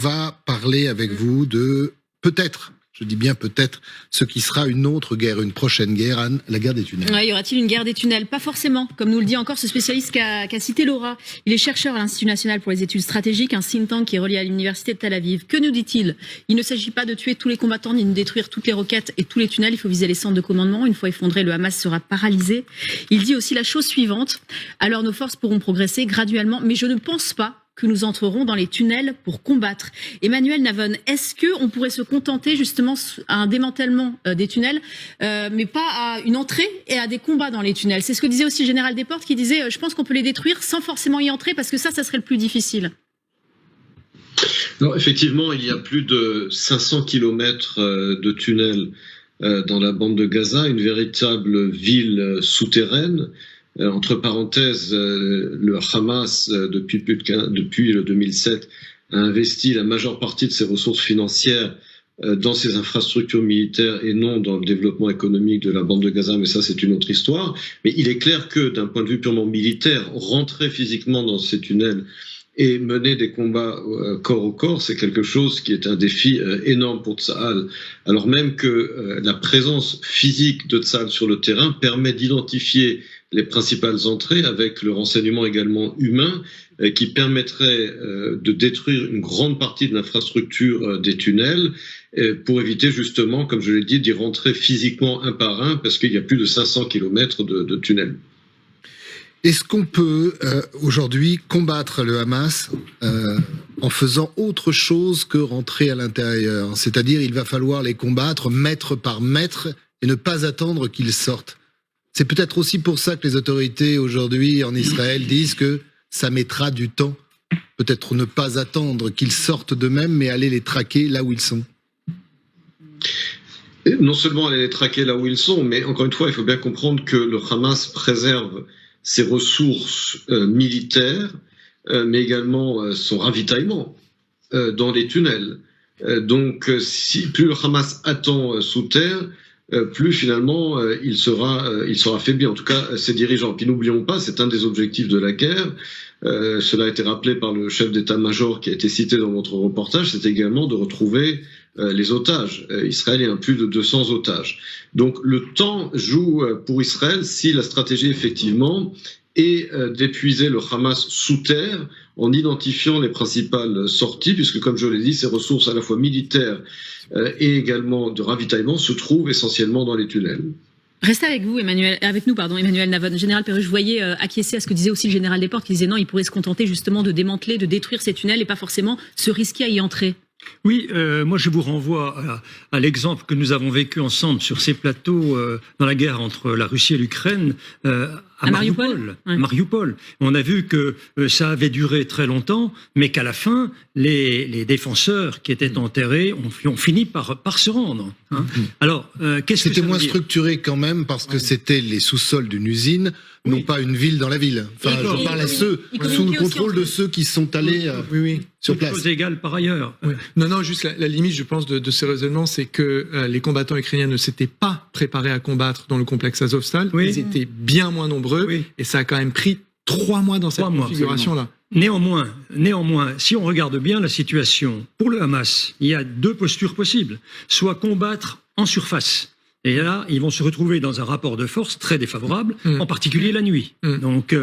va parler avec vous de peut-être, je dis bien peut-être, ce qui sera une autre guerre, une prochaine guerre, Anne, la guerre des tunnels. Ouais, y aura-t-il une guerre des tunnels? Pas forcément, comme nous le dit encore ce spécialiste qu'a cité Laura. Il est chercheur à l'Institut national pour les études stratégiques, un think tank qui est relié à l'université de Tel Aviv. Que nous dit-il? Il ne s'agit pas de tuer tous les combattants ni de détruire toutes les roquettes et tous les tunnels. Il faut viser les centres de commandement. Une fois effondré, le Hamas sera paralysé. Il dit aussi la chose suivante: alors nos forces pourront progresser graduellement, mais je ne pense pas que nous entrerons dans les tunnels pour combattre. Emmanuel Navon, est-ce qu'on pourrait se contenter justement à un démantèlement des tunnels, mais pas à une entrée et à des combats dans les tunnels? C'est ce que disait aussi le général Desportes, qui disait je pense qu'on peut les détruire sans forcément y entrer, parce que ça serait le plus difficile. Alors, effectivement, il y a plus de 500 kilomètres de tunnels dans la bande de Gaza, une véritable ville souterraine. Entre parenthèses, le Hamas, depuis le 2007, a investi la majeure partie de ses ressources financières dans ses infrastructures militaires et non dans le développement économique de la bande de Gaza, mais ça c'est une autre histoire. Mais il est clair que d'un point de vue purement militaire, rentrer physiquement dans ces tunnels et mener des combats corps au corps, c'est quelque chose qui est un défi énorme pour Tsahal. Alors même que la présence physique de Tsahal sur le terrain permet d'identifier les principales entrées, avec le renseignement également humain, qui permettrait de détruire une grande partie de l'infrastructure des tunnels, pour éviter justement, comme je l'ai dit, d'y rentrer physiquement un par un, parce qu'il y a plus de 500 kilomètres de tunnels. Est-ce qu'on peut aujourd'hui combattre le Hamas en faisant autre chose que rentrer à l'intérieur? C'est-à-dire, il va falloir les combattre mètre par mètre et ne pas attendre qu'ils sortent. C'est peut-être aussi pour ça que les autorités aujourd'hui en Israël disent que ça mettra du temps. Peut-être ne pas attendre qu'ils sortent d'eux-mêmes, mais aller les traquer là où ils sont. Et non seulement aller les traquer là où ils sont, mais encore une fois, il faut bien comprendre que le Hamas préserve ses ressources militaires, mais également son ravitaillement dans les tunnels. Donc, plus le Hamas attend sous terre, plus finalement il sera affaibli, en tout cas ses dirigeants. Puis n'oublions pas, c'est un des objectifs de la guerre, cela a été rappelé par le chef d'état-major qui a été cité dans votre reportage, c'est également de retrouver les otages. Israël a plus de 200 otages. Donc le temps joue pour Israël si la stratégie effectivement est d'épuiser le Hamas sous terre en identifiant les principales sorties, puisque comme je l'ai dit, ces ressources à la fois militaires et également de ravitaillement se trouvent essentiellement dans les tunnels. Restez avec nous, Emmanuel Navon. Général Perruche, je voyais acquiescer à ce que disait aussi le général Desportes, qui disait non, il pourrait se contenter justement de démanteler, de détruire ces tunnels et pas forcément se risquer à y entrer. Oui, moi je vous renvoie à l'exemple que nous avons vécu ensemble sur ces plateaux dans la guerre entre la Russie et l'Ukraine, à Mariupol. Ouais. Mariupol. On a vu que ça avait duré très longtemps, mais qu'à la fin, les défenseurs qui étaient enterrés ont fini par se rendre. Hein. Alors, qu'est-ce que c'était moins structuré quand même, parce que c'était les sous-sols d'une usine, non pas une ville dans la ville. Enfin, je parle à ceux sous le contrôle de ceux qui sont allés sur place. Chose égale par ailleurs. Oui. Non, juste la limite, je pense, de ce raisonnement, c'est que les combattants ukrainiens ne s'étaient pas préparés à combattre dans le complexe Azovstal. Oui. Ils étaient bien moins nombreux, et ça a quand même pris 3 mois dans cette configuration-là. Néanmoins, si on regarde bien la situation, pour le Hamas, il y a 2 postures possibles. Soit combattre en surface. Et là, ils vont se retrouver dans un rapport de force très défavorable, en particulier la nuit. Donc,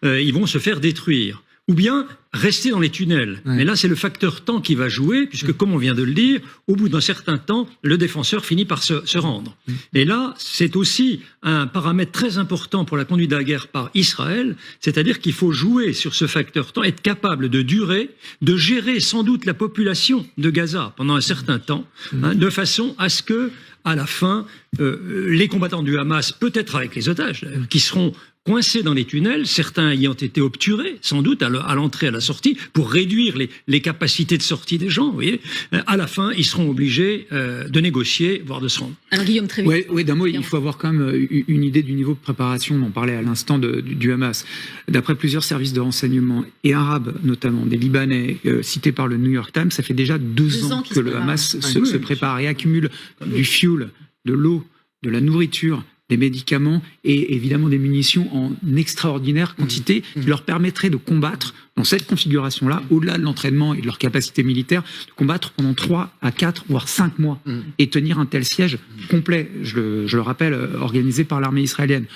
ils vont se faire détruire. Ou bien rester dans les tunnels. Mais là, c'est le facteur temps qui va jouer, puisque, comme on vient de le dire, au bout d'un certain temps, le défenseur finit par se rendre. Et là, c'est aussi un paramètre très important pour la conduite de la guerre par Israël, c'est-à-dire qu'il faut jouer sur ce facteur temps, être capable de durer, de gérer sans doute la population de Gaza pendant un certain temps, de façon à ce que, à la fin, les combattants du Hamas, peut-être avec les otages, qui seront coincés dans les tunnels, certains ayant été obturés, sans doute, à l'entrée et à la sortie, pour réduire les capacités de sortie des gens, vous voyez. À la fin, ils seront obligés de négocier, voire de se rendre. Alors, Guillaume, très vite. Oui, d'un mot, il faut avoir quand même une idée du niveau de préparation, on en parlait à l'instant du Hamas. D'après plusieurs services de renseignement, et arabes notamment, des Libanais, cités par le New York Times, ça fait déjà 2 ans que le Hamas se prépare et accumule du fuel, de l'eau, de la nourriture, des médicaments et évidemment des munitions en extraordinaire quantité qui leur permettraient de combattre dans cette configuration-là, au-delà de l'entraînement et de leur capacité militaire, de combattre pendant 3 à 4, voire 5 mois et tenir un tel siège complet, je le rappelle, organisé par l'armée israélienne.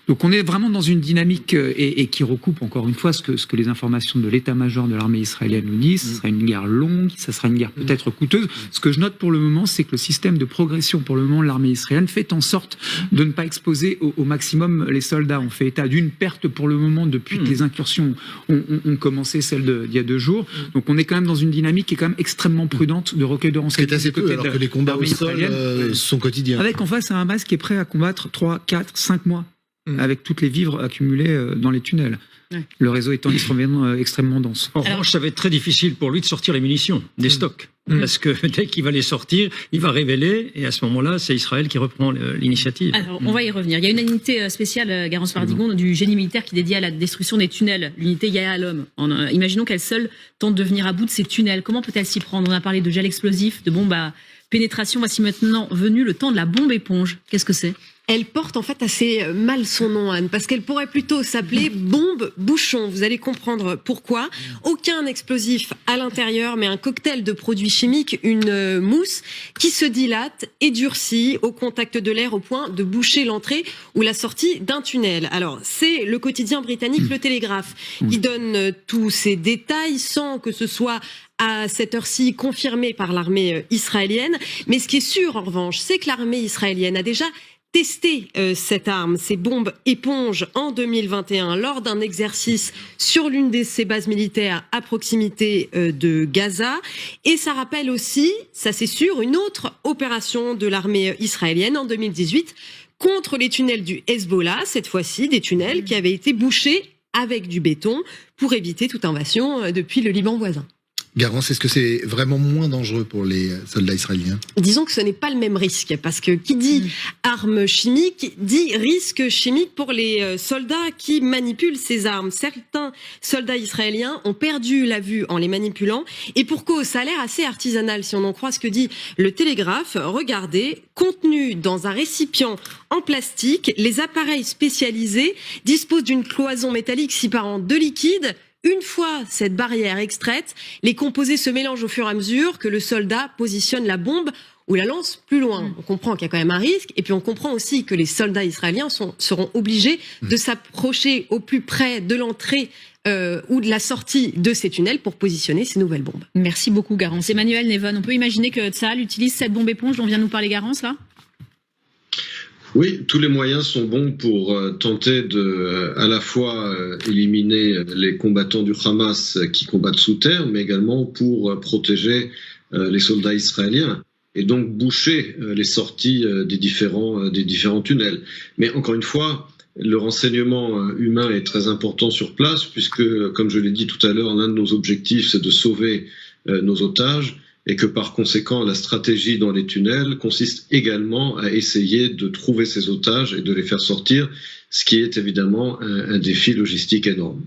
Donc on est vraiment dans une dynamique et qui recoupe encore une fois ce que les informations de l'état-major de l'armée israélienne nous disent. Ce sera une guerre longue, ça sera une guerre peut-être coûteuse. Ce que je note pour le moment, c'est que le système de progression pour le moment de l'armée israélienne fait en sorte de ne pas exposer au maximum les soldats. On fait état d'une perte pour le moment depuis que les incursions ont commencé, celle d'il y a 2 jours. Donc on est quand même dans une dynamique qui est quand même extrêmement prudente de recueil de renseignements. C'est assez peu, alors que les combats au sol sont quotidiens. Avec en face un Hamas qui est prêt à combattre 3, 4, 5 mois. Avec toutes les vivres accumulées dans les tunnels. Le réseau étant extrêmement dense. En revanche, ça va être très difficile pour lui de sortir les munitions des stocks. Parce que dès qu'il va les sortir, il va révéler, et à ce moment-là, c'est Israël qui reprend l'initiative. Alors, on va y revenir. Il y a une unité spéciale, Garance Pardigon, du génie militaire qui est dédiée à la destruction des tunnels, l'unité Yahalom. Imaginons qu'elle seule tente de venir à bout de ces tunnels. Comment peut-elle s'y prendre? On a parlé de gel explosif, de bombes à pénétration. Voici maintenant venu le temps de la bombe éponge. Qu'est-ce que c'est? Elle porte en fait assez mal son nom, Anne, parce qu'elle pourrait plutôt s'appeler bombe bouchon. Vous allez comprendre pourquoi. Aucun explosif à l'intérieur, mais un cocktail de produits chimiques, une mousse qui se dilate et durcit au contact de l'air au point de boucher l'entrée ou la sortie d'un tunnel. Alors, c'est le quotidien britannique Le Télégraphe qui donne tous ces détails sans que ce soit à cette heure-ci confirmé par l'armée israélienne. Mais ce qui est sûr, en revanche, c'est que l'armée israélienne a déjà testé cette arme, ces bombes éponges, en 2021 lors d'un exercice sur l'une de ses bases militaires à proximité de Gaza. Et ça rappelle aussi, ça c'est sûr, une autre opération de l'armée israélienne en 2018 contre les tunnels du Hezbollah, cette fois-ci des tunnels qui avaient été bouchés avec du béton pour éviter toute invasion depuis le Liban voisin. Garance, est-ce que c'est vraiment moins dangereux pour les soldats israéliens? Disons que ce n'est pas le même risque, parce que qui dit armes chimiques dit risque chimique pour les soldats qui manipulent ces armes. Certains soldats israéliens ont perdu la vue en les manipulant, et pour cause, ça a l'air assez artisanal si on en croit ce que dit le Télégraphe. Regardez, contenus dans un récipient en plastique, les appareils spécialisés disposent d'une cloison métallique séparant 2 liquides. Une fois cette barrière extraite, les composés se mélangent au fur et à mesure que le soldat positionne la bombe ou la lance plus loin. On comprend qu'il y a quand même un risque, et puis on comprend aussi que les soldats israéliens seront obligés de s'approcher au plus près de l'entrée ou de la sortie de ces tunnels pour positionner ces nouvelles bombes. Merci beaucoup, Garance. Emmanuel Nevon, on peut imaginer que Tsahal utilise cette bombe éponge dont vient nous parler Garance, là? Oui, tous les moyens sont bons pour tenter de à la fois éliminer les combattants du Hamas qui combattent sous terre, mais également pour protéger les soldats israéliens et donc boucher les sorties des différents tunnels. Mais encore une fois, le renseignement humain est très important sur place puisque, comme je l'ai dit tout à l'heure, l'un de nos objectifs, c'est de sauver nos otages, et que par conséquent, la stratégie dans les tunnels consiste également à essayer de trouver ces otages et de les faire sortir, ce qui est évidemment un défi logistique énorme.